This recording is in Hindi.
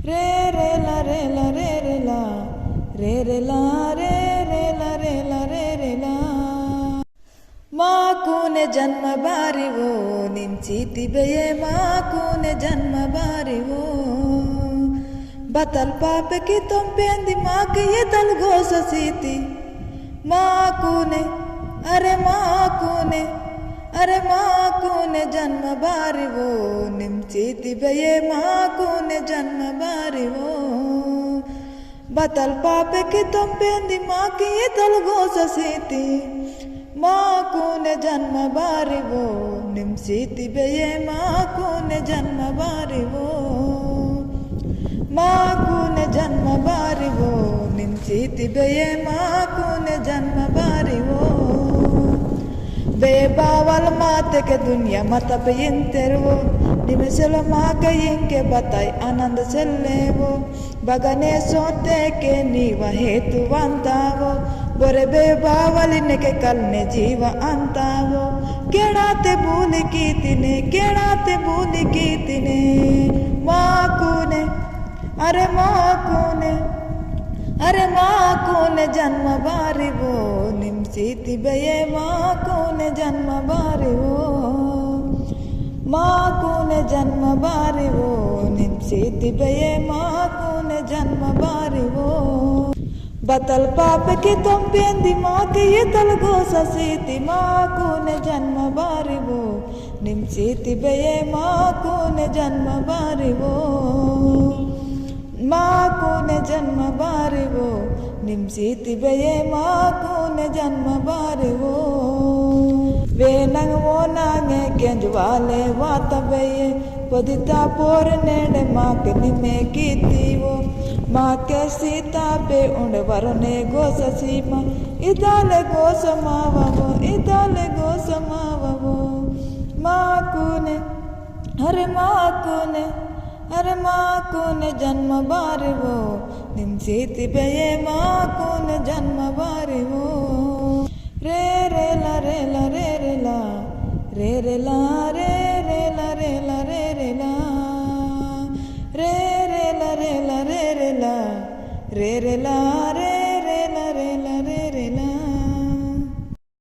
रे रे ला रे ला रे रे ला रे रे ला रे रे ला रे ला रे रे ला మాకునే జన్మ బారివో నించితి బెయే మాకునే జన్మ బారివో బతల్ పాపకి తొంపేంది మాకి ఎతల్ గోససీతి మాకునే అరే మాకునే अरे माकुने जन्म बारिवो निम्चिति बये माकुने जन्म बारिवो बतल पापे की तंपेंदी माकी तल गोससीति माकुने जन्म बारिवो निम्चिति बये माकुने जन्म बारिवो माकुने जन्म बारिवो निम्चिति बये माकुने जन्म बारिवो बेबावल माते के दुनिया मत पे इंतेरवो निमिषलो माके इंके बताई आनंद चलेवो बगने सोते के नीवा हेतु वंतावो बोरे बेबावल ने के कल ने जीवा अंतावो केड़ाते भूल की तिने केड़ाते भूल की तिने माकुने अरे माकुने अरे माकुने जन्म बारिवो निम्चिति बये माकुने जन्म बारिवो माकुने जन्म बारिवो निम्चिति बये माकुने जन्म बारिवो बतल पाप की तंपेंदी माके ये तल गोससीति माकुने जन्म बारिवो निम्चिति बये माकुने जन्म बारिवो माकुने जन्म बारिवो निम्चिति बये माकुने जन्म बारिवो वे नंग वो नांगे केंजवाले वाता बये पदिता पोर नेड़े माके निमे कीतीवो माके सीता पे उंड वरने गोससीमा इदाले गोसमावो इदाले गोसमावो माकुने अरे माकुने अरे माकुने जन्म बारिवो निम्चिति बये माकुने जन्म बारिवो रे रे ला रे ला रे रे ला रे रे ला रे रे ला रे ला रे रे ला रे रे ला रे ला रे रे ला रे रे ला